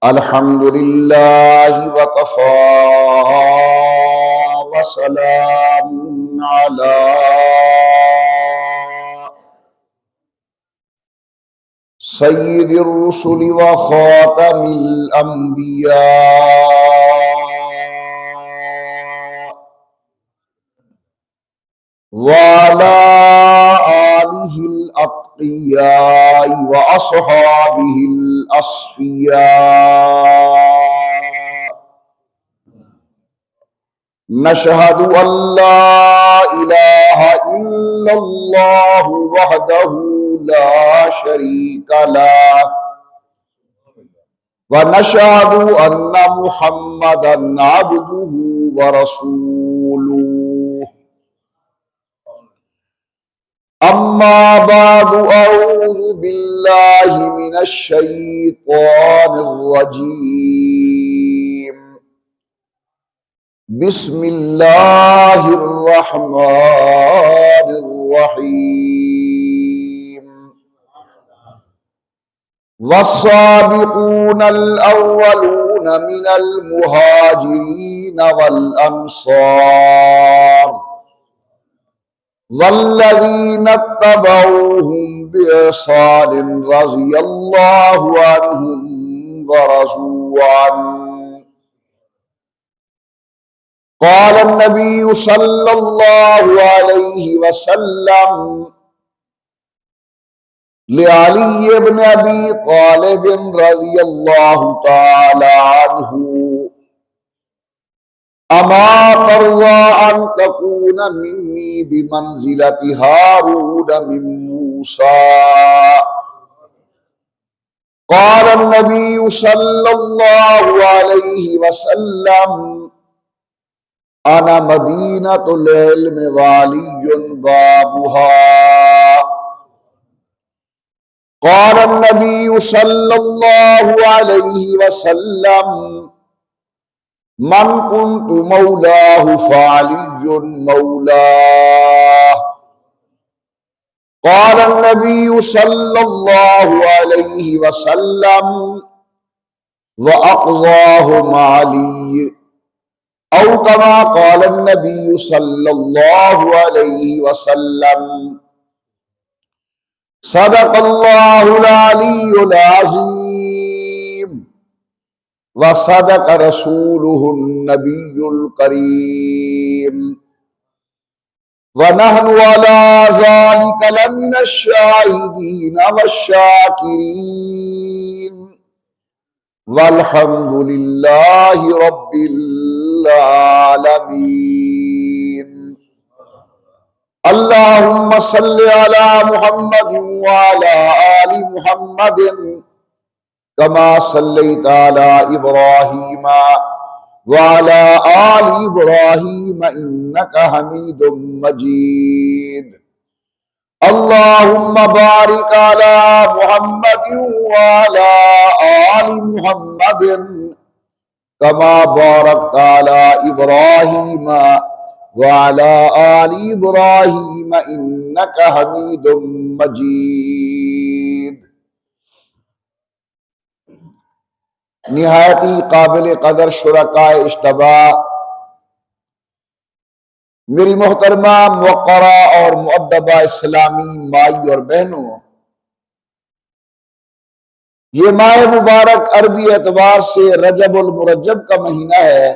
अल्हम्दुलिल्लाहि वकफ़ा वसलामुन अला सय्यिदिर रुसुलि व खातमिल अंबिया व अला आलिहिल अत्क़िया व अस्हाबिहिल अस्फ़िया। नशहदु अल्ला इलाहा इल्लल्लाहु वहदहु ला शरीका लह व नशहदु अन्ना मुहम्मदन अब्दुहु व रसूलुहु। अम्मा बादु अऊज़ु बिल्लाहि मिनश शैतानिर रजीम। बिस्मिल्लाहिर रहमानिर रहीम। वस्साबिकूनल अव्वलून मिनल मुहाजिरीन वल अंसार वल्लज़ीना तबऊहुम बिइहसान रज़ियल्लाहु अन्हुम व रज़ू अन्हु। क़ाल नबी सल्लल्लाहु अलैहि वसल्लम लिअली इब्न अबी तालिब रज़ियल्लाहु तआला अन्हु अमा तर्ज़ा अन तकून मिन्नी बिमंज़िलति हारून मिन मूसा। क़ाल नबी सल्लल्लाहु अलैहि वसल्लम अना मदीनतुल इल्म वालियुन बाबुहा। क़ाल नबी सल्लल्लाहु अलैहि वसल्लम मन कुन्तु मौलाहु फ़अलियुन मौलाह। क़ाल नबी सल्लल्लाहु अलैहि वसल्लम व अक़ज़ाहुम अली औ कमा क़ाल नबी सल्लल्लाहु अलैहि वसल्लम। सदक़ल्लाहुल अलियुल अज़ीम व सदक़ रसूलुहुन नबियुल करीम व नहनु अला ज़ालिका लमिनश शाहिदीन वश्शाकिरीन वल्हम्दुलिल्लाहि रब्बिल आलमीन। अल्लाहुम्मा सल्लि अला मुहम्मदिन व अला आलि मुहम्मदिन कमा सल्लैता अला इब्राहीम व अला आलि इब्राहीम इन्नका हमीदुम मजीद। अल्लाहुम्मा बारिक अला मुहम्मदिन व अला आलि मुहम्मदिन कमा बारकता अला इब्राहीम व अला आलि इब्राहीम इन्नका हमीदुम मजीद। निहायती काबिल कदर शुरकाए इज्तबा, मेरी मोहतरमा मुवक्करा और मुअद्दबा इस्लामी माई और बहनों, ये माह मुबारक अरबी एतबार से रजबुल मुरज्जब का महीना है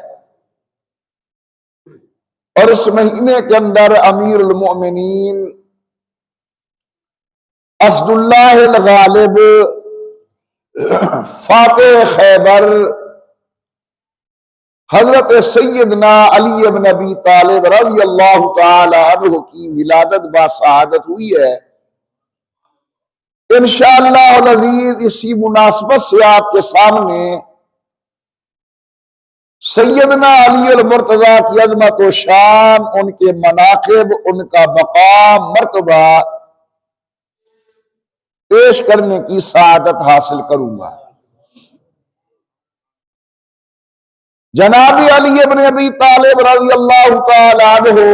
और इस महीने के अंदर अमीरुल मोमिनीन असदुल्लाहिल गालिब फातिह खैबर हजरत सैयदना अली इब्न अबी तालिब रज़ियल्लाहु तआला अन्हु की विलादत बासआदत हुई है। इंशाअल्लाह अज़ीज़ इसी मुनासबत से आपके सामने सैयदना अली अल मुर्तज़ा की अज़मत व शान, उनके मनाक़िब, उनका मक़ाम मर्तबा पेश करने की सआदत हासिल करूंगा। जनाबी अली इब्न अबी तालिब रज़ियल्लाहु तआला अन्हु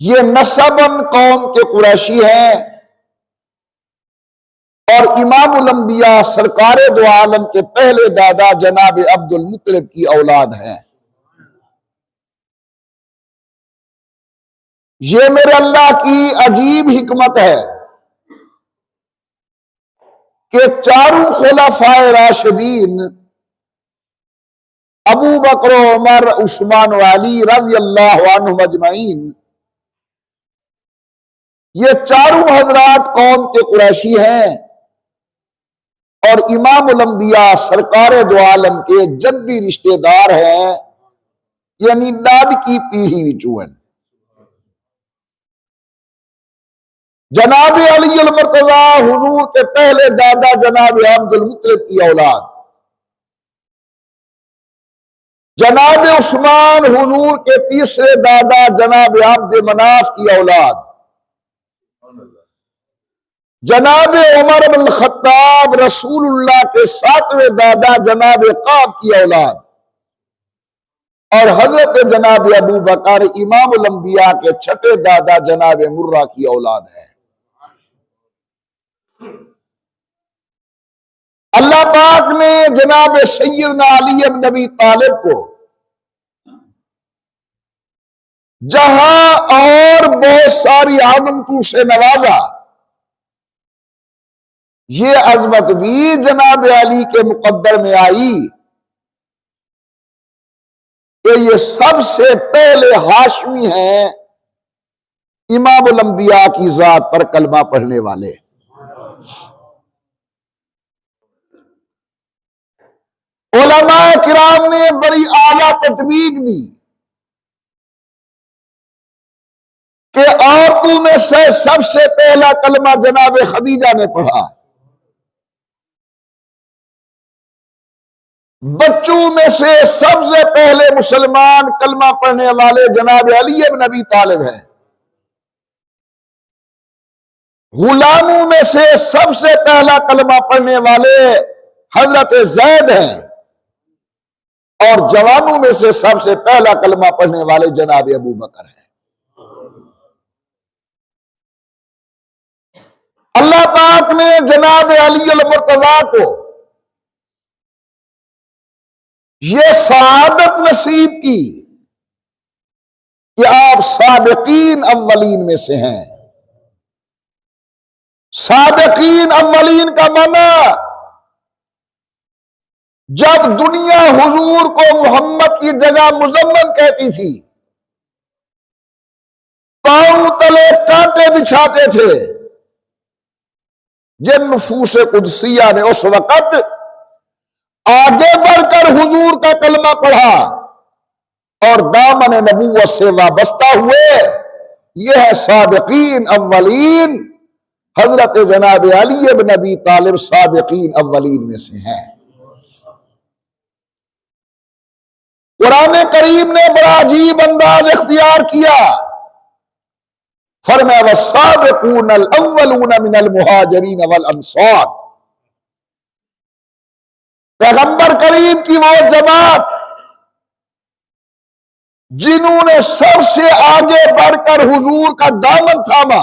ये नसबन कौम के कुरैशी हैं और इमामुल अंबिया सरकारे दो आलम के पहले दादा जनाब अब्दुल मुत्तलिब की औलाद हैं। ये मेरे अल्लाह की अजीब हिकमत है कि चारों खुलफाए राशिदीन अबू बकर, उमर, उस्मान व अली रज़ी अल्लाह अन्हुम अजमईन, ये चारों हजरात कौम के कुरैशी हैं और इमामुल अंबिया सरकारे दो आलम के जद्दी रिश्तेदार हैं, यानी दाद की पीढ़ी विचुअन। जनाब अली अल मुर्तज़ा हुजूर के पहले दादा जनाब अब्दुल मुत्तलिब की औलाद, जनाब उस्मान हुजूर के तीसरे दादा जनाब अब्द मनाफ की औलाद, जनाब उमर बिन खत्ताब रसूलुल्लाह के सातवें दादा जनाब काब की औलाद, और हजरत जनाब अबू बकर इमामुल अंबिया के छठे दादा जनाब मुर्रा की औलाद है। अल्लाह पाक ने जनाब सैयदना अली इब्न अबी तालिब को जहां और बहुत सारी आदमतों से नवाजा, ये अजमत भी जनाब अली के मुकद्दर में आई कि ये सबसे पहले हाशमी हैं इमामुल अंबिया की जात पर कलमा पढ़ने वाले। उलमाए किराम ने बड़ी आला तदबीक दी कि औरतों में से सबसे पहला कलमा जनाब खदीजा ने पढ़ा, बच्चों में से सबसे पहले मुसलमान कलमा पढ़ने वाले जनाब अली इब्न अबी तालिब हैं, गुलामों में से सबसे पहला कलमा पढ़ने वाले हजरत जैद हैं, और जवानों में से सबसे पहला कलमा पढ़ने वाले जनाब अबू बकर हैं। अल्लाह पाक ने जनाब अली अल मुर्तज़ा को ये सआदत नसीब की कि आप साबिकीन अव्वलीन में से हैं। साबिकीन अव्वलीन का माना, जब दुनिया हुजूर को मोहम्मद की जगह मुजम्मल कहती थी, पांव तले कांटे बिछाते थे, जिन नफूस कुदसिया ने उस वक्त आगे बढ़कर हुजूर का कलमा पढ़ा और दामन नबूवत से वाबस्ता हुए, यह है साबिकीन अव्वलीन। हजरत जनाब अली इब्न अबी तालिब साबिकीन अव्वलीन में से हैं। कुरान करीम ने बड़ा अजीब अंदाज इख्तियार किया, फरमाया वस्साबिकून अल-अव्वलून मिनल मुहाजिरीन वल अंसार। पैगंबर करीम की वो जमात जिन्होंने सबसे आगे बढ़कर हुजूर का दामन थामा,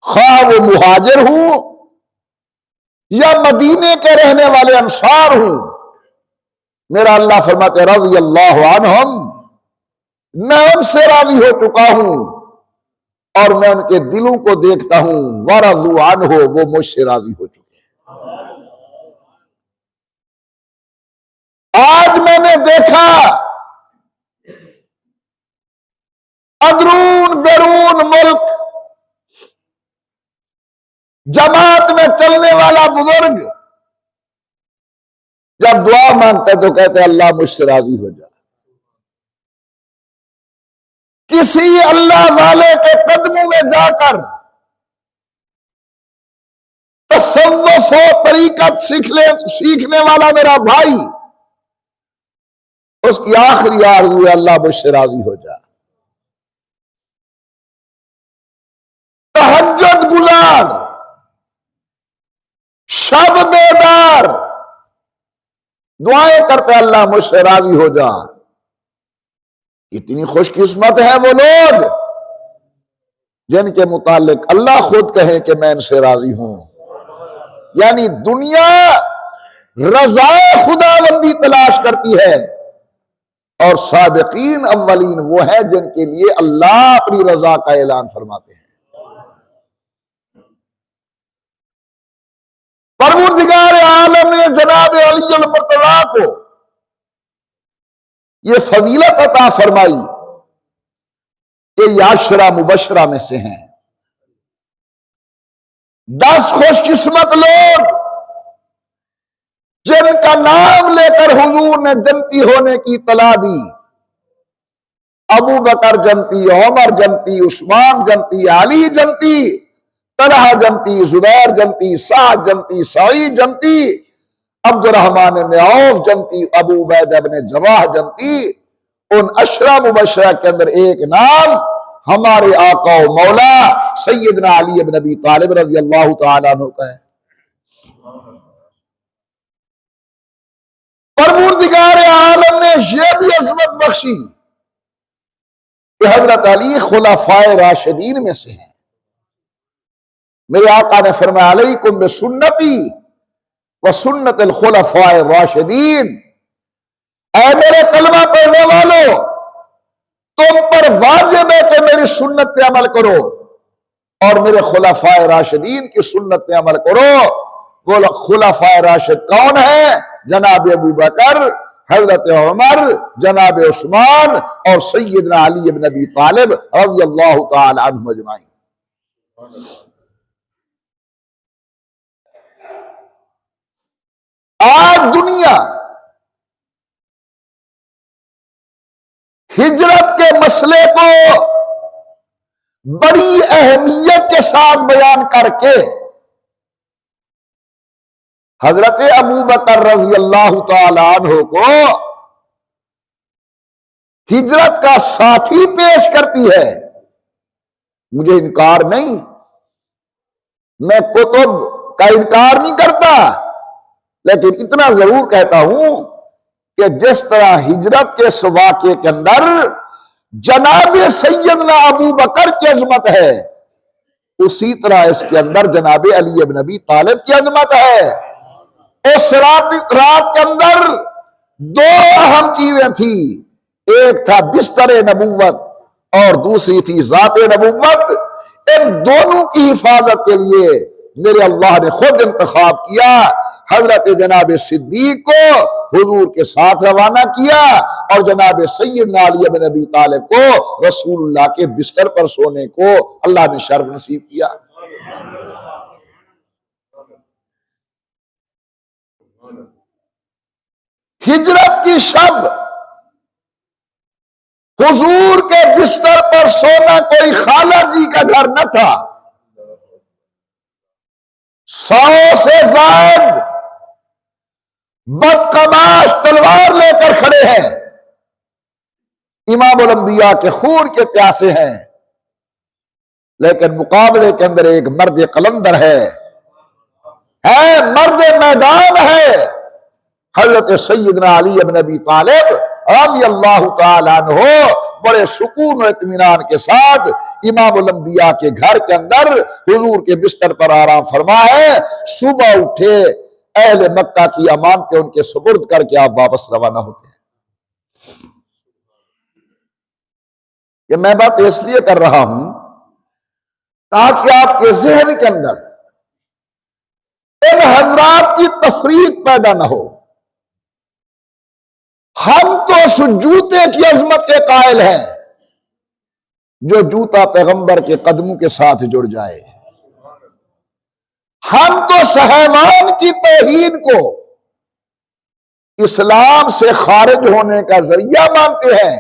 खा वो मुहाजिर हूं या मदीने के रहने वाले अंसार हूं, मेरा अल्लाह फरमाते रज़ी अल्लाह अन्हुम, मैं उनसे राजी हो चुका हूं और मैं उनके दिलों को देखता हूं, वरज़ू अन्हु, वो मुझसे राजी हो चुके हैं। आज मैंने देखा अंदरून बैरून मुल्क जमात में चलने वाला बुजुर्ग जब दुआ मांगता है तो कहते हैं अल्लाह मुझसे राजी हो जा। किसी अल्लाह वाले के कदमों में जाकर तसव्वुफ और तरीकत सीखने वाला मेरा भाई, उसकी आखिरी आरज़ू है अल्लाह मुझसे राजी हो जा। तहज्जुद गुजार, शब बेदार दुआएं करते अल्लाह मुझसे राजी हो जा। इतनी खुशकिस्मत है वो लोग जिनके मुतालिक अल्लाह खुद कहे कि मैं इनसे राजी हूं। यानी दुनिया रजा खुदाबंदी तलाश करती है और साबिकीन अव्वलीन वो है जिनके लिए अल्लाह अपनी रजा का ऐलान फरमाते हैं। परवरदिगार आलम ने जनाब अली अल मुर्तज़ा को ये फजीलत अता फरमाई कि ये आशरा मुबशरा में से हैं। 10 खुशकिस्मत लोग जिनका नाम लेकर हुजूर ने जन्नती होने की तला दी। अबू बकर जन्नती, उमर जन्नती, उस्मान जन्नती, अली जन्नती, तलहा जन्नती, जुबैर जन्नती, साद जन्नती, सईद जन्नती, अब्दुर्रहमान इब्न औफ जन्नती, अबू उबैदा इब्न जर्राह जन्नती। उन अशरा मुबशरा के अंदर एक नाम हमारे आका व मौला सैयदना अली इब्न अबी तालिब रज़ियल्लाहु तआला अन्हु का है। परवरदिगार आलम ने यह भी अज़मत बख्शी कि हजरत अली खुलफाए राशिदीन में से हैं। मेरे आका ने फरमाया अलैकुम बिसुन्नती व सुन्नतिल खुलफाए राशिदीन, ऐ मेरे कलमा पढ़ने वालों, तुम पर वाजिब है कि मेरी सुन्नत पे अमल करो और मेरे खुलफाए राशिदीन की सुन्नत पे अमल करो। वो खुलफाए राशिद कौन है? जनाब अबू बकर, हजरत उमर, जनाब उस्मान और सैयदना अली इब्न अबी तालिब रज़ियल्लाहु तआला अन्हुम अजमाइन। आज दुनिया हिजरत के मसले को बड़ी अहमियत के साथ बयान करके हजरत अबू बकर रज़ियल्लाहु तआला अन्हु को हिजरत का साथी पेश करती है। मुझे इनकार नहीं, मैं कुतुब का इनकार नहीं करता, लेकिन इतना जरूर कहता हूं कि जिस तरह हिजरत के इस वाक़े के अंदर जनाब सैयदना अबू बकर की अजमत है, उसी तरह इसके अंदर जनाब अली इब्न अबी तालिब की अजमत है। उस रात के अंदर 2 अहम चीजें थी, एक था बिस्तर नबुव्वत और दूसरी थी ज़ाते नबुव्वत। इन दोनों की हिफाजत के लिए मेरे अल्लाह ने खुद इंतखाब किया। हजरत जनाब सिद्दीक को हुजूर के साथ रवाना किया और जनाब सैयदना अली इब्न अबी तालिब को रसूलुल्लाह के बिस्तर पर सोने को अल्लाह ने शर्फ नसीब किया। हिजरत की शब हुजूर के बिस्तर पर सोना कोई खाला जी का घर न था। 100 से ज्यादा बदकमाश तलवार लेकर खड़े हैं, इमामुल अंबिया के खून के प्यासे हैं, लेकिन मुकाबले के अंदर एक मर्द कलंदर है मर्द मैदान है। हजरत सैयदना अली इब्न अबी तालिब रज़ियल्लाहु तआला अन्हु बड़े सुकून और इत्मीनान के साथ इमामुल अंबिया के घर के अंदर हुजूर के बिस्तर पर आराम फरमा है। सुबह उठे, अहले मक्का की अमानतें उनके सुपुर्द करके आप वापस रवाना होते हैं। ये मैं बात इसलिए कर रहा हूं ताकि आपके ज़हन के अंदर इन हजरात की तफरीक पैदा ना हो। हम तो उस जूते की अजमत के कायल हैं जो जूता पैगंबर के कदमों के साथ जुड़ जाए। हम तो सहवान की तौहीन को इस्लाम से खारिज होने का जरिया मानते हैं।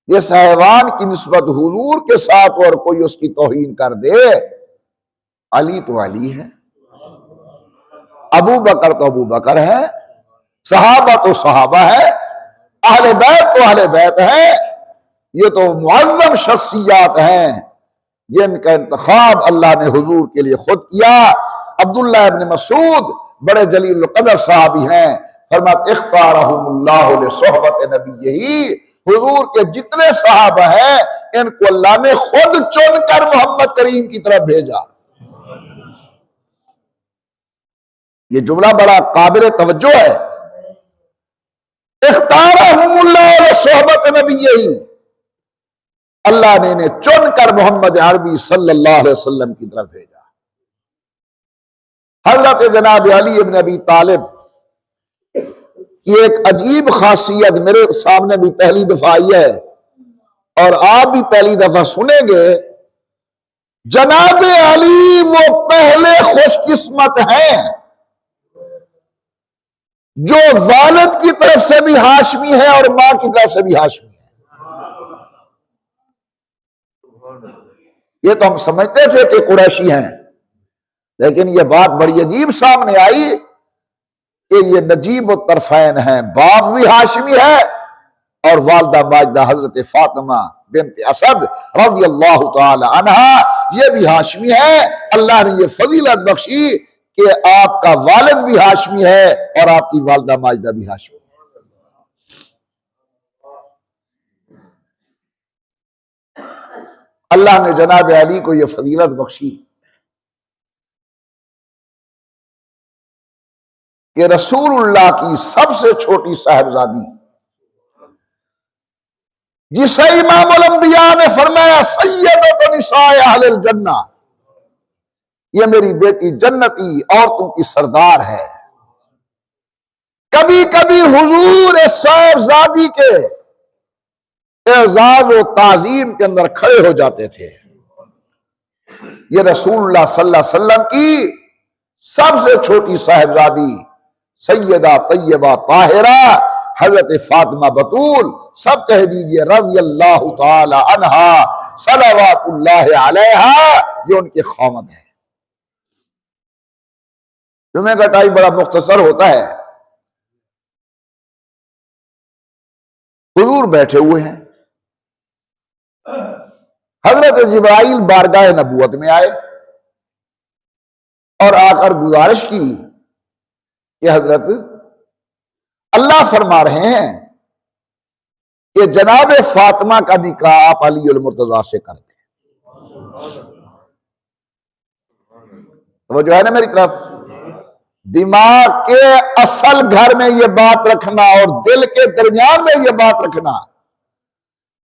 ये सहवान की निस्बत हुजूर के साथ और कोई उसकी तौहीन कर दे, अली तो अली है, अबू बकर तो अबू बकर है, सहाबा तो सहाबा है, अहले बैत तो अहले बैत है। ये तो मुअज़्ज़म शख्सियात हैं जिनका इंतखाब अल्लाह ने हुजूर के लिए खुद किया। अब्दुल्लाह इब्न मसूद बड़े जलील कदर साहबी हैं, फरमाते इख्तारहुमुल्लाहु लिसुहबत नबिय्यही, हुजूर के जितने सहाबा हैं इनको अल्लाह ने खुद चुनकर मोहम्मद करीम की तरफ भेजा। ये जुमला बड़ा काबिल तवज्जो है। इख्तारहुमुल्लाह सोहबत नबी, यही अल्लाह ने इन्हें चुनकर मोहम्मद अरबी सल्लल्लाहु अलैहि वसल्लम की तरफ भेजा। हजरत जनाब अली इब्न अबी तालिब की एक अजीब खासियत मेरे सामने भी पहली दफा आई है और आप भी पहली दफा सुनेंगे। जनाब अली वो पहले खुशकिस्मत हैं जो वालिद की तरफ से भी हाशमी है और मां की तरफ से भी हाशमी है। ये तो हम समझते थे कि कुरैशी हैं, लेकिन ये बात बड़ी अजीब सामने आई कि ये नजीब व तरफैन हैं। बाप भी हाशमी है और वालदा माजदा हजरत फातिमा बिन्त असद रज़ी अल्लाह तआला अन्हा ये भी हाशमी है। अल्लाह ने ये फजीलत बख्शी कि आपका वालिद भी हाशमी है और आपकी वालदा माजदा भी हाशमी है। अल्लाह ने जनाब अली को यह फजीलत बख्शी कि रसूलुल्लाह की सबसे छोटी साहिबजादी, जिसे इमामुल अंबिया ने फरमाया सय्यदतु निसाए अहलिल जन्ना, ये मेरी बेटी जन्नती औरतों की सरदार है। कभी कभी हुजूर इस साहिबजादी के एजाज और ताजीम के अंदर खड़े हो जाते थे। ये रसूलुल्लाह सल्लल्लाहु अलैहि वसल्लम की सबसे छोटी साहिबजादी सैयदा तैयबा ताहिरा हजरत फातिमा बतूल, सब कह दीजिए रज़ी अल्लाह तआला अन्हा सलवातुल्लाह अलैहा, ये उनके खामद है। जुमे का टाइम बड़ा मुख्तसर होता है। हुजूर बैठे हुए हैं, हजरत जिब्राइल बारगाह नबूवत में आए और आकर गुजारिश की कि हजरत अल्लाह फरमा रहे हैं कि जनाब फातिमा का निकाह आप अली अल मुर्तजा से कर दें। वो जो है ना मेरी तरफ, दिमाग के असल घर में ये बात रखना और दिल के दरमियान में ये बात रखना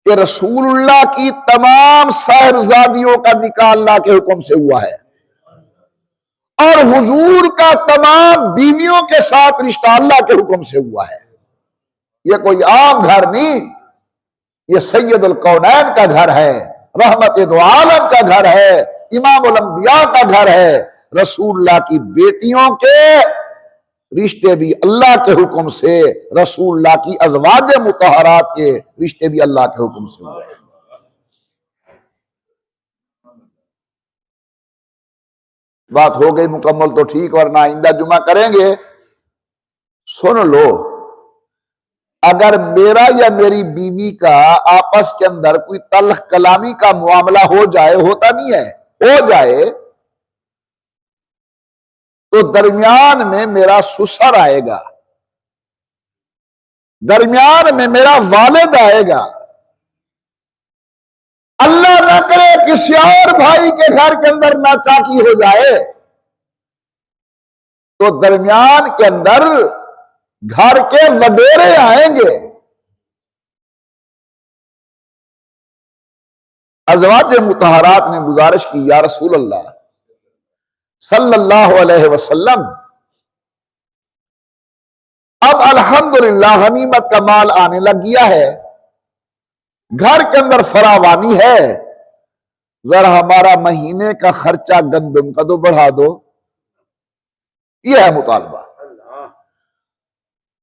कि रसूलुल्लाह की तमाम साहिबजादियों का निकाह अल्लाह के हुक्म से हुआ है और हुजूर का तमाम बीवियों के साथ रिश्ता अल्लाह के हुक्म से हुआ है। यह कोई आम घर नहीं, यह सैयदुल कौनैन का घर है, रहमत दो आलम का घर है, इमामुल अंबिया का घर है। रसूलुल्लाह की बेटियों के रिश्ते भी अल्लाह के हुक्म से, रसूलुल्लाह की अज़वाज मुतहरात के रिश्ते भी अल्लाह के हुक्म से हुए हैं। बात हो गई मुकम्मल तो ठीक, और ना आइंदा जुमा करेंगे। सुन लो, अगर मेरा या मेरी बीवी का आपस के अंदर कोई तल्ख कलामी का मामला हो जाए, होता नहीं है, हो जाए, तो दरमियान में मेरा ससुर आएगा, दरमियान में मेरा वालिद आएगा। अल्लाह ना करे किसी और भाई के घर के अंदर नाचाकी हो जाए तो दरमियान के अंदर घर के वडेरे आएंगे। अज़वाज मुतहरात ने गुजारिश की, या रसूल अल्लाह सल्लल्लाहु अलैहि वसल्लम, अब अल्हम्दुलिल्लाह गनीमत का माल आने लग गया है, घर के अंदर फरावानी है, जरा हमारा महीने का खर्चा गंदम का तो बढ़ा दो। यह है मुतालबा,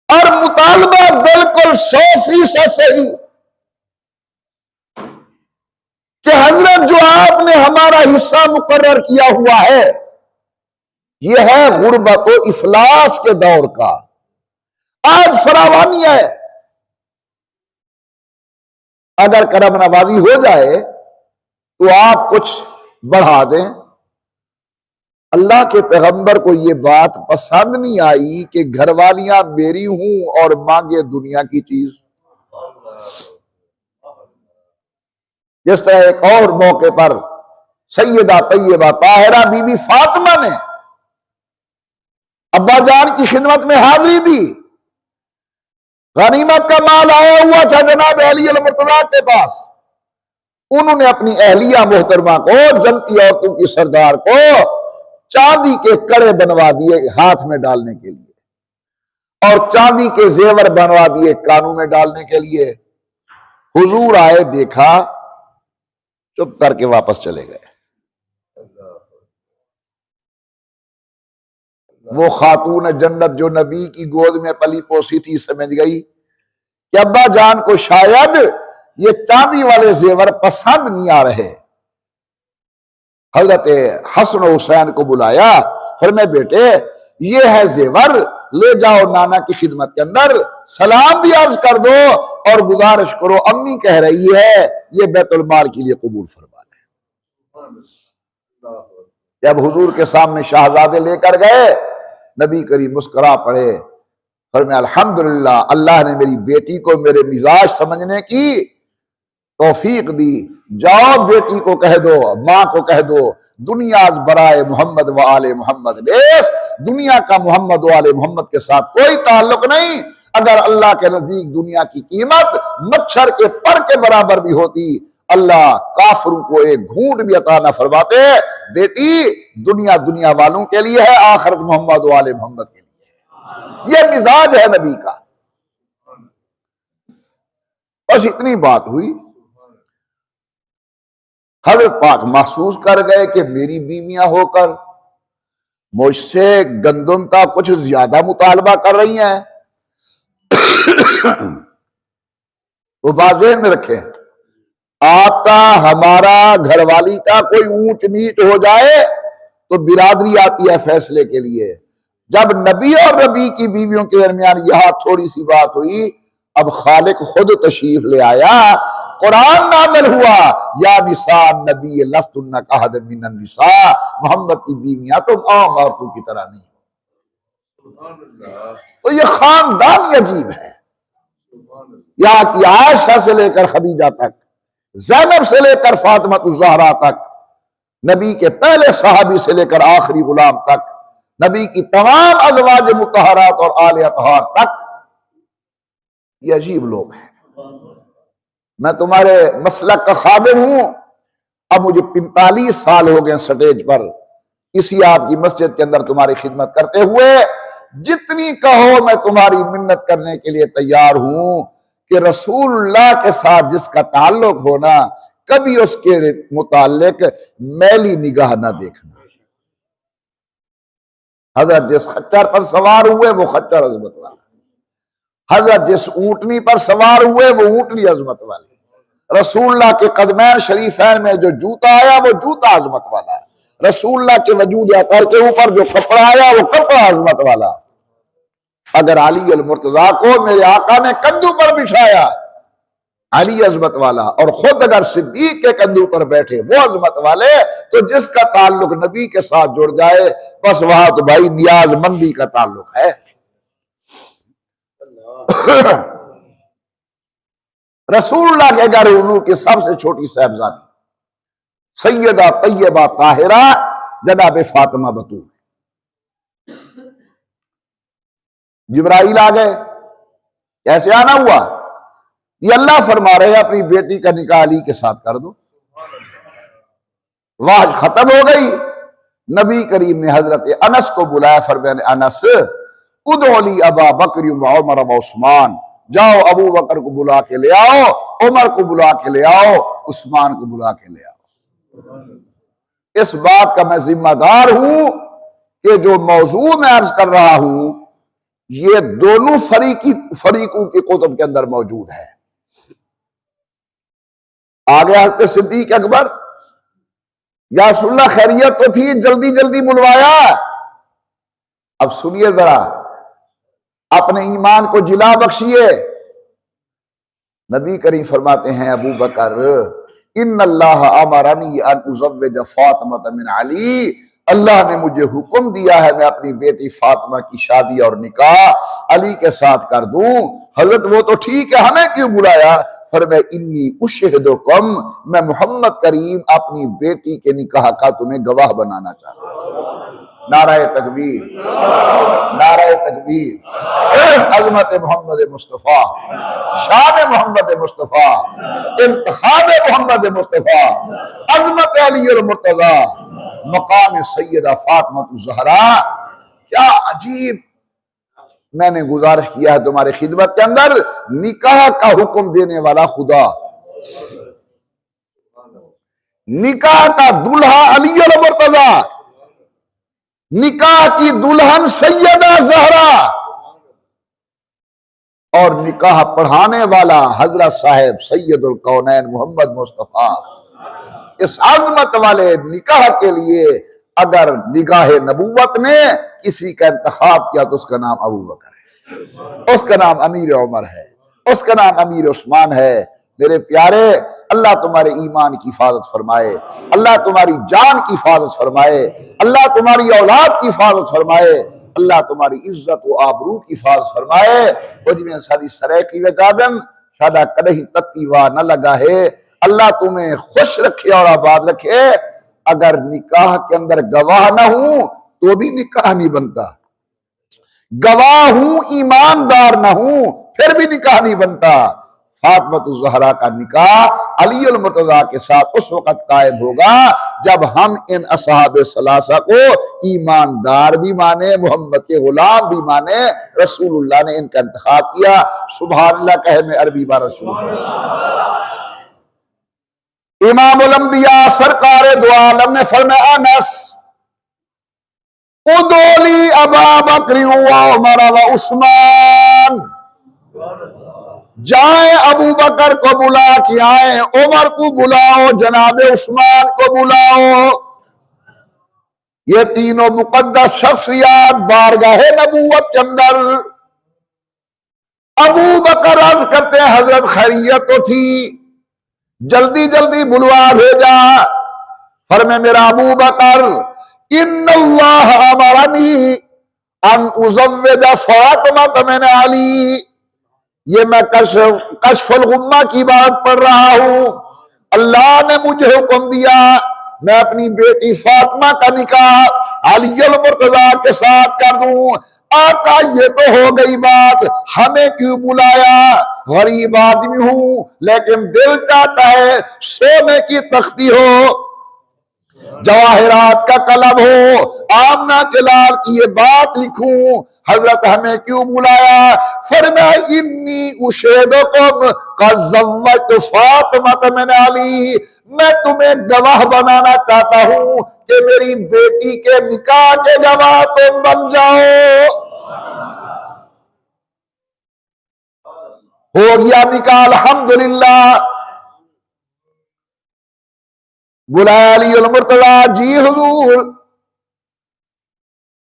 और मुतालबा बिल्कुल 100% सही कि हजरत जो आपने हमारा हिस्सा मुकर्रर किया हुआ है, यह है गुर्बत व इफलास के दौर का। आज फरावानी है, अगर करम नवाजी हो जाए तो आप कुछ बढ़ा दें। अल्लाह के पैगंबर को यह बात पसंद नहीं आई कि घरवालियां मेरी हूं और मांगे दुनिया की चीज। जिस तरह एक और मौके पर सैयदा तैयबा ताहिरा बीबी फातिमा ने अब्बा जान की खिदमत में हाजिरी दी। गनीमत का माल आया हुआ था जनाब अली अल मुर्तजा के पास। उन्होंने अपनी अहलिया मोहतरमा को, जनती औरतों की सरदार को चांदी के कड़े बनवा दिए हाथ में डालने के लिए, और चांदी के जेवर बनवा दिए कानों में डालने के लिए। हुजूर आए, देखा, चुप करके वापस चले गए। वो खातून जन्नत जो नबी की गोद में पली पोसी थी समझ गई कि अब्बा जान को शायद ये चांदी वाले जेवर पसंद नहीं आ रहे। हजरत हसन हुसैन को बुलाया, फिर मैं बेटे ये है जेवर, ले जाओ नाना की खिदमत के अंदर, सलाम भी अर्ज कर दो और गुजारिश करो, अम्मी कह रही है ये बैतुल माल के लिए कबूल फरमा ले। जब हुजूर के सामने शाहजादे लेकर गए, नबी करीम मुस्कुरा पड़े, फरमाया अल्हम्दुलिल्लाह, अल्लाह ने मेरी बेटी को मेरे मिजाज समझने की तौफीक दी। जाओ बेटी को कह दो, मां को कह दो, दुनिया बराए मोहम्मद व आले मोहम्मद लेस, दुनिया का मोहम्मद व आले मोहम्मद के साथ कोई ताल्लुक नहीं। अगर अल्लाह के नजदीक दुनिया की कीमत मच्छर के पर के बराबर भी होती, अल्लाह काफिरों को एक घूंट भी अता न फरमाते। बेटी दुनिया दुनिया वालों के लिए है, आखिरत मोहम्मद व आले मोहम्मद के लिए। यह मिजाज है नबी का। बस इतनी बात हुई। हजरत पाक महसूस कर गए कि मेरी बीवियां होकर मुझसे गंदम का कुछ ज्यादा मुतालबा कर रही हैं। तो बात ज़हन में रखें, आपका, हमारा, घरवाली का कोई ऊंच नीच हो जाए तो बिरादरी आती है फैसले के लिए। जब नबी और नबी की बीवियों के दरमियान यहां थोड़ी सी बात हुई, अब खालिक खुद तशरीफ ले आया, कुरान नाज़िल हुआ, या निसा नबी लस्तुन्ना कहद मिनन निसा, मोहम्मद की बीवियां तो आम औरतों की तरह नहीं। तो ये खानदान अजीब है। यहाँ की आयशा से लेकर खदीजा तक, ज़ैनब से लेकर फातिमा ज़हरा तक, नबी के पहले सहाबी से लेकर आखिरी गुलाम तक, नबी की तमाम अज़वाज मुतहरात और आले अतहार तक, ये अजीब लोग हैं। मैं तुम्हारे मसलक का खादिम हूं। अब मुझे 45 साल हो गए स्टेज पर, इसी आपकी मस्जिद के अंदर तुम्हारी खिदमत करते हुए। जितनी कहो मैं तुम्हारी मिन्नत करने के लिए तैयार हूं कि रसूलुल्लाह के साथ जिसका ताल्लुक होना, कभी उसके मुताल्लिक मैली निगाह ना देखना। हजरत जिस खच्चर पर सवार हुए वो खच्चर अजमत वाला, हजरत जिस ऊंटनी पर सवार हुए वो ऊंटनी अजमत वाली। रसूलुल्लाह के कदमैन शरीफैन में जो जूता आया वो जूता अजमत वाला है। रसूलुल्लाह के वजूद अकर के ऊपर जो कपड़ा आया वो कपड़ा अजमत वाला। अगर अली अल मुर्तजा को मेरे आका ने कंधों पर बिछाया, अली अजमत वाला, और खुद अगर सिद्दीक के कंधों पर बैठे वो अजमत वाले, तो जिसका ताल्लुक नबी के साथ जुड़ जाए बस वहां तो भाई नियाजमंदी का ताल्लुक है। रसूलुल्लाह के घर हुजूर की सबसे छोटी साहबजादी सैयदा तैयबा ताहिरा जनाब फातिमा बतूल। जिब्राइल आ गए। कैसे आना हुआ? ये अल्लाह फरमा रहे हैं अपनी बेटी का निकाह अली के साथ कर दो। वाज खत्म हो गई। नबी करीम ने हजरत अनस को बुलाया, फरमाया अनस उदौली अबा बकर व उमर व उस्मान, जाओ अबू बकर को बुला के ले आओ, उमर को बुला के ले आओ, उस्मान को बुला के ले आओ। इस बात का मैं जिम्मेदार हूं कि जो मौजू मैं अर्ज कर रहा हूं ये दोनों फरीकों की कुतुब के अंदर मौजूद है। आगे हज़रत सिद्दीक अकबर, या रसूलुल्लाह खैरियत तो थी, जल्दी जल्दी बुलवाया। अब सुनिए जरा, अपने ईमान को जिला बख्शिए। नबी करीम फरमाते हैं अबू बकर, इन्नल्लाह अमरनी अन उज़व्विज फातिमा मिन अली, अल्लाह ने मुझे हुक्म दिया है मैं अपनी बेटी फातिमा की शादी और निकाह अली के साथ कर दूं। हजरत वो तो ठीक है, हमें क्यों बुलाया? फरमाया इन्नी उशहिदुकुम, मैं मोहम्मद करीम अपनी बेटी के निकाह का तुम्हें गवाह बनाना चाहता हूं। नाराए तकबीर, नाराए तकबीर। अज़मत मोहम्मद मुस्तफ़ा, शान मोहम्मद मुस्तफ़ा, इंतखाब मोहम्मद मुस्तफ़ा, अज़मत अली अल मुर्तज़ा, मकाम सैयदा फातिमा ज़हरा। क्या अजीब। मैंने गुजारिश किया है तुम्हारी खिदमत के अंदर, निकाह का हुक्म देने वाला खुदा, निकाह का दूल्हा अली अल मुर्तज़ा, निकाह की दुल्हन सैयदा ज़हरा और निकाह पढ़ाने वाला हजरत साहब सैयदुल कौनैन मोहम्मद मुस्तफ़ा। इस अज़मत वाले निकाह के लिए अगर निगाह नबूवत ने किसी का इंतखाब किया तो उसका नाम अबू बकर है, उसका नाम अमीर उमर है, उसका नाम अमीर उस्मान है। मेरे प्यारे, अल्लाह तुम्हारे ईमान की हिफाजत फरमाए, अल्लाह तुम्हारी जान की हिफाजत फरमाए, अल्लाह तुम्हारी औलाद की हिफाजत फरमाए, अल्लाह तुम्हारी इज्जत व आबरू की हिफाजत फरमाए। में सारी सरे की वजादन शादा कदही तत्ती वाह न लगा है। अल्लाह तुम्हें खुश रखे और आबाद रखे। अगर निकाह के अंदर गवाह ना हूं तो भी निकाह नहीं बनता, गवाह हूं ईमानदार ना हूं फिर भी निकाह नहीं बनता। फातिमा ज़हरा का निकाह अली अल मुर्तज़ा के साथ उस वक्त कायम होगा जब हम इन असहाबे सलासा को ईमानदार भी माने, मोहम्मद के गुलाम भी माने। रसूलुल्लाह ने इनका इंतखाब किया। सुभान अल्लाह कहे मैं अरबी बार रसूल। इमामुल अंबिया सरकार दो आलम ने फरमाया अनस उदोली अबा बकर व उमर व उस्मान, जाए अबू बकर को बुला के आए, उमर को बुलाओ, जनाबे उस्मान को बुलाओ। ये तीनों मुकद्दस शख्सियत बारगाहे नबूवत के अंदर। अबू बकर अर्ज करते हैं हजरत खैरियत तो थी, जल्दी जल्दी बुलवा भेजा। फरमाए मेरा अबू बकर इन्नल्लाह अमरनी अन उज़व्विज फातिमा मिन अली। ये मैं कश्फुल गुम्मा की बात पढ़ रहा हूं। अल्लाह ने मुझे हुक्म दिया मैं अपनी बेटी फातिमा का निकाह अली अल मुर्तज़ा के साथ कर दूं। आका ये तो हो गई बात, हमें क्यों बुलाया? गरीब आदमी हूं लेकिन दिल चाहता है सोने की तख्ती हो, जवाहिरात का कलम हो, आमना के लाल की ये बात लिखूं। हजरत हमें क्यों बुलाया? फरमाया इन्नी उशहिदुकुम क़द ज़व्वजतु फातिमा मिन अली, मैं तुम्हें गवाह बनाना चाहता हूं कि मेरी बेटी के निकाह के गवाह तुम बन जाओ। हो गया निकाह अल्हम्दुलिल्लाह। बुलाया अली अल मुर्तज़ा, जी हुजूर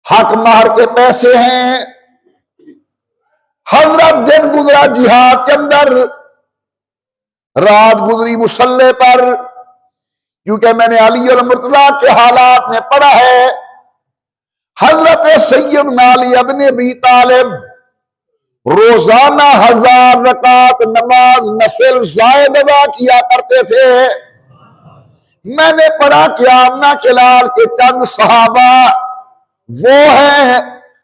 हक महर के पैसे हैं। हजरत दिन गुजरा जिहाद के अंदर, रात गुजरी मुसल्ले पर, क्योंकि मैंने अली अल मुर्तज़ा के हालात में पढ़ा है। हजरत सैयदना अली इब्न अबी तालिब रोजाना 1000 रकात नमाज नफिल जायद अदा किया करते थे। मैंने पढ़ा कि आमना के लाल के चंद सहाबा वो हैं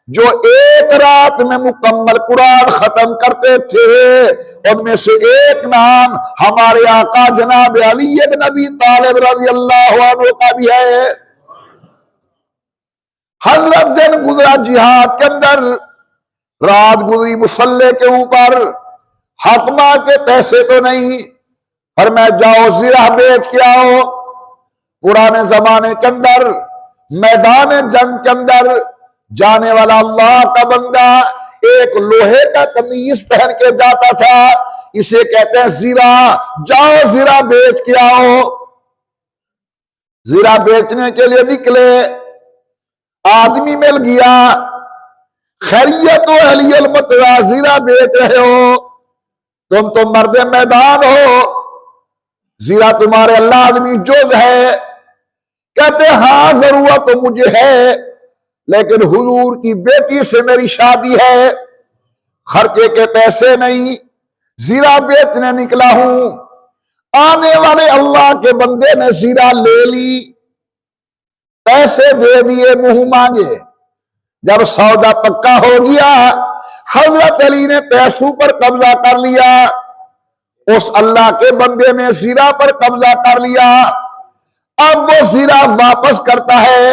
जो एक रात में मुकम्मल कुरान खत्म करते थे। उनमें से एक नाम हमारे आका जनाब अली इब्न अबी तालिब रज़ी अल्लाह अन्हु का भी है। हजरत दिन गुजरा जिहाद के अंदर, रात गुजरी मुसल्ले के ऊपर, हकमा के पैसे तो नहीं। फरमाया जाओ ज़िरा बेच के आओ। पुराने जमाने के अंदर मैदान जंग के अंदर जाने वाला अल्लाह का बंदा एक लोहे का कमीज पहन के जाता था, इसे कहते हैं ज़िरा। जाओ ज़िरा बेच के आओ। ज़िरा बेचने के लिए निकले, आदमी मिल गया। खैरियत अली अल मुर्तज़ा ज़िरा बेच रहे हो, तुम तो मर्द मैदान हो, ज़िरा तुम्हारे अल्लाह आदमी जोग है। कहते हाँ जरूरत तो मुझे है, लेकिन हुजूर की बेटी से मेरी शादी है, खर्चे के पैसे नहीं, ज़िरा बेचने निकला हूं। आने वाले अल्लाह के बंदे ने ज़िरा ले ली। पैसे दे दिए मुंह मांगे। जब सौदा पक्का हो गया, हजरत अली ने पैसों पर कब्जा कर लिया, उस अल्लाह के बंदे ने जीरा पर कब्जा कर लिया। अब वो जीरा वापस करता है,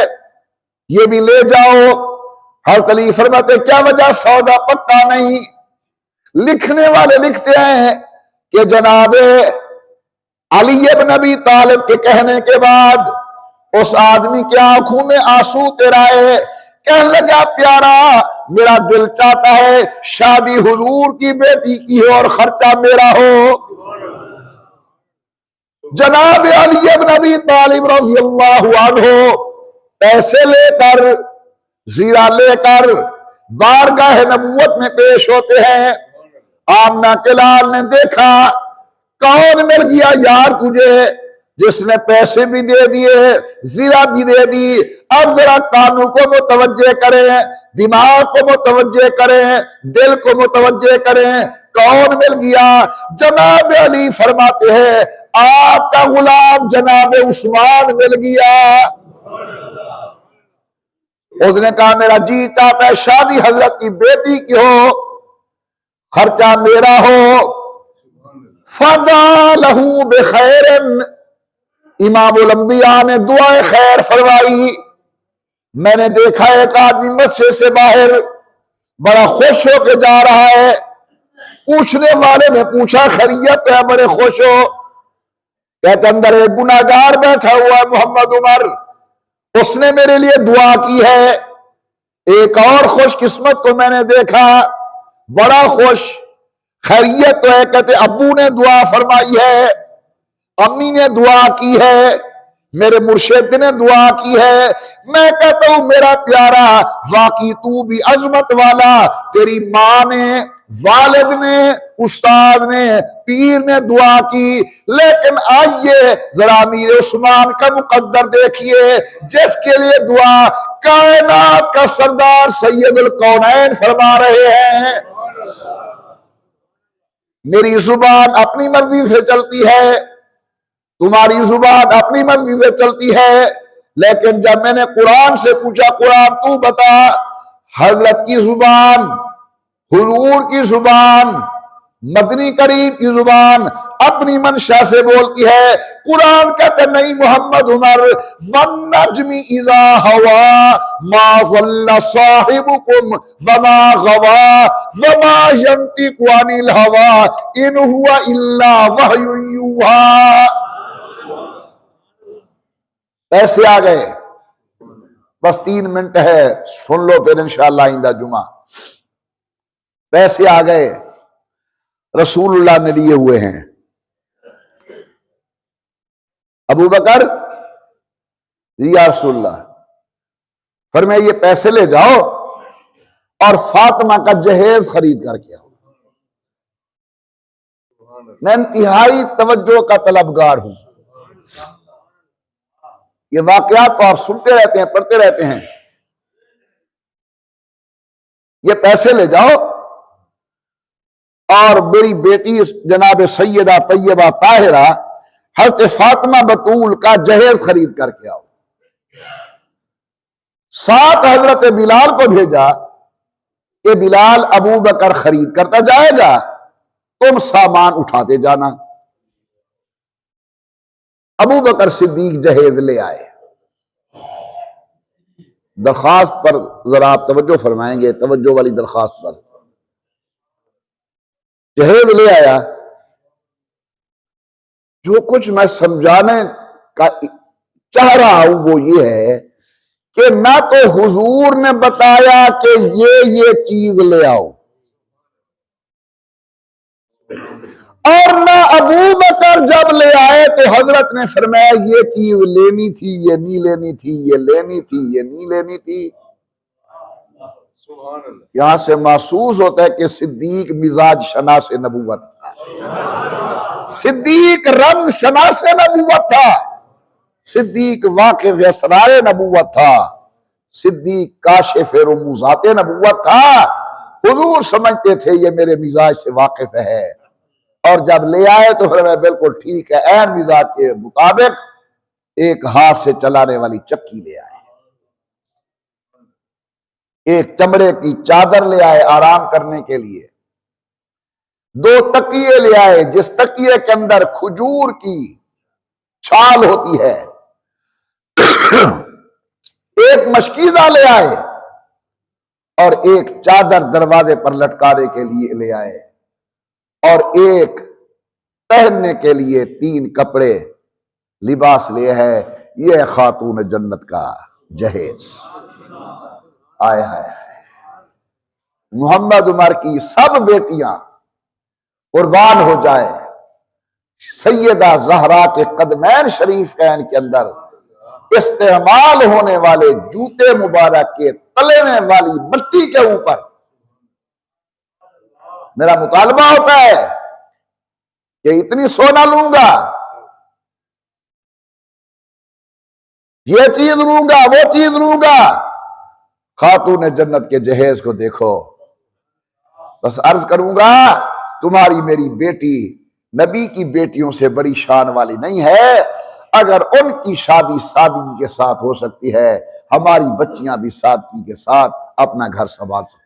ये भी ले जाओ। हजरत अली फरमाते क्या वजह, सौदा पक्का नहीं। लिखने वाले लिखते हैं कि जनाबे अली इब्न अबी तालिब के कहने के बाद उस आदमी के आंखों में आंसू तेराए, कहने लगा प्यारा मेरा दिल चाहता है शादी हुजूर की बेटी की हो और खर्चा मेरा हो। जनाब अली इब्न अबी तालिब रज़ियल्लाहु अन्हु पैसे लेकर, जीरा लेकर बारगाह नबूवत में पेश होते हैं। आमना के लाल ने देखा, कौन मिल गया यार तुझे जिसने पैसे भी दे दिए, जीरा भी दे दी। अब जरा कानों को मुतवज्जे करें, दिमाग को मुतवज्जे करें, दिल को मुतवज्जे करें, कौन मिल गया। जनाब अली फरमाते हैं आपका गुलाम जनाब उस्मान मिल गया। उसने कहा मेरा जी चाहता है शादी हजरत की बेटी की हो, खर्चा मेरा हो। फदा लहू बेखैरन, इमामुल अंबिया ने दुआए खैर फरमाई। मैंने देखा एक आदमी मस्जिद से बाहर बड़ा खुश होकर जा रहा है। पूछने वाले ने पूछा खैरियत है, बड़े खुश हो। कहते अंदर एक गुनाहगार बैठा हुआ मोहम्मद उमर, उसने मेरे लिए दुआ की है। एक और खुशकिस्मत को मैंने देखा, बड़ा खुश, खैरियत तो है। कहते अब्बू ने दुआ फरमाई है, अम्मी ने दुआ की है, मेरे मुर्शिद ने दुआ की है। मैं कहता हूं मेरा प्यारा वाकई तू भी अजमत वाला, तेरी मां ने, वालिद ने, उस्ताद ने, पीर ने दुआ की। लेकिन आइए जरा मीर उस्मान का मुकद्दर देखिए, जिसके लिए दुआ कायनात का सरदार सैयदुल कौनैन फरमा रहे हैं। मेरी जुबान अपनी मर्जी से चलती है, तुम्हारी जुबान अपनी मर्जी से चलती है। लेकिन जब मैंने कुरान से पूछा, कुरान तू बता, हजरत की जुबान, हुजूर की जुबान, मदनी करीम की जुबान अपनी मंशा से बोलती है। कुरान कहते नहीं मोहम्मद उमर, वन्नज्मी इज़ा हवा मा ज़ल्ला साहिबुकुम वमा गवा वमा यंतिकु अनिल हवा इन हुवा इल्ला वह्युन यूहा। पैसे आ गए, बस 3 मिनट है, सुन लो फिर इंशाअल्लाह आइंदा जुमा। पैसे आ गए, रसूलुल्लाह ने लिए हुए हैं। अबू बकर या रसूलुल्लाह फरमाया ये पैसे ले जाओ और फातिमा का जहेज खरीद करके आओ। मैं इंतहाई तवज्जो का तलबगार हूं। ये वाकयात तो आप सुनते रहते हैं, पढ़ते रहते हैं। ये पैसे ले जाओ और मेरी बेटी जनाब सैयदा तैयबा ताहिरा हज़रत फातिमा बतूल का जहेज खरीद करके आओ। साथ हजरत बिलाल को भेजा कि बिलाल अबू बकर खरीद करता जाएगा, तुम सामान उठाते जाना। अबू बकर सिद्दीक जहेज ले आए। दरखास्त पर जरा आप तवज्जो फरमाएंगे, तवज्जो वाली दरखास्त पर। जहेज ले आया। जो कुछ मैं समझाने का चाह रहा हूं वो ये है कि ना तो हुजूर ने बताया कि ये चीज ले आओ, और ना अबू बकर जब ले आए तो हजरत ने फरमाया ये चीज लेनी थी, ये नहीं लेनी थी, ये लेनी थी, ये नहीं लेनी थी। यहां से महसूस होता है कि सिद्दीक मिजाज शनास नबूवत था, सिद्दीक रम्ज शनास नबूवत था, सिद्दीक वाकिफ असरार नबूवत था, सिद्दीक काशिफ रुमूजात नबूवत था। हुजूर समझते थे ये मेरे मिजाज से वाकिफ है, और जब ले आए तो फिर मैं बिल्कुल ठीक है, ऐन मिजाज के मुताबिक एक हाथ से चलाने वाली चक्की ले आए। एक चमड़े की चादर ले आए आराम करने के लिए, 2 तकिए ले आए जिस तकिए के अंदर खजूर की छाल होती है, एक मशकीदा ले आए और एक चादर दरवाजे पर लटकाने के लिए ले आए, और एक पहनने के लिए 3 कपड़े लिबास ले है। यह खातून जन्नत का जहेज। आया है मोहम्मद उमर की सब बेटियां कुर्बान हो जाए, सैयदा ज़हरा के कदमैन शरीफ कैन के अंदर इस्तेमाल होने वाले जूते मुबारक के तले में वाली मिट्टी के ऊपर मेरा मुतालबा होता है कि इतनी सोना लूंगा, ये चीज लूंगा, वो चीज लूंगा। खातून जन्नत के जहेज को देखो। बस अर्ज करूंगा, तुम्हारी मेरी बेटी नबी की बेटियों से बड़ी शान वाली नहीं है। अगर उनकी शादी सादगी के साथ हो सकती है, हमारी बच्चियां भी सादगी के साथ अपना घर संभाल सकती हैं।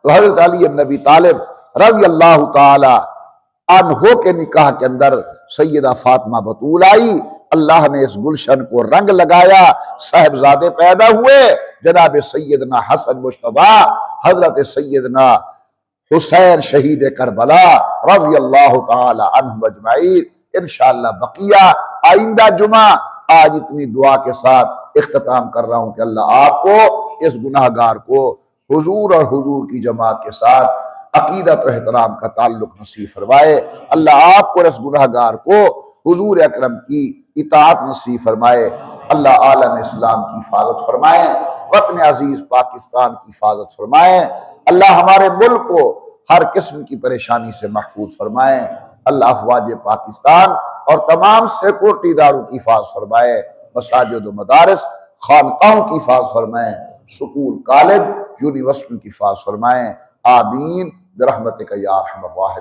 तो हजरत अली नबी तालिब रज़ी अल्लाह ताला अन्हो के निकाह के अंदर सैयदा फातिमा बतूल आई। अल्लाह ने इस गुलशन को रंग लगाया, साहिबजादे पैदा हुए। जनाब सैयदना हसन मुश्तबा, हजरत सैयदना हुसैन शहीद करबला रज़ी अल्लाह ताला अन्हुम अजमईन। इंशाअल्लाह बकिया आइंदा जुमा। आज इतनी दुआ के साथ इख्तिताम कर रहा हूं कि अल्लाह आपको, इस गुनाहगार को हुजूर और हुजूर की जमात के साथ अकीदत और एहतराम का ताल्लुक नसीब फरमाए। अल्लाह आपको, इस गुनाहगार को हुजूर अकरम की इताअत नसीब फरमाए। अल्लाह आलम इस्लाम की हिफाजत फरमाए, वतन अजीज पाकिस्तान की हिफाजत फरमाए। अल्लाह हमारे मुल्क को हर किस्म की परेशानी से महफूज फरमाए। अल्लाह अफवाज पाकिस्तान और तमाम सिक्योरिटी इदारों की हिफाजत फरमाए। मसाजिद व मदारिस खानकाहों की हिफाजत फरमाए। स्कूल कॉलेज यूनिवर्सिटी की हिफाजत फरमाए। आमीन बिरहमतिक या अरहमर राहिमीन।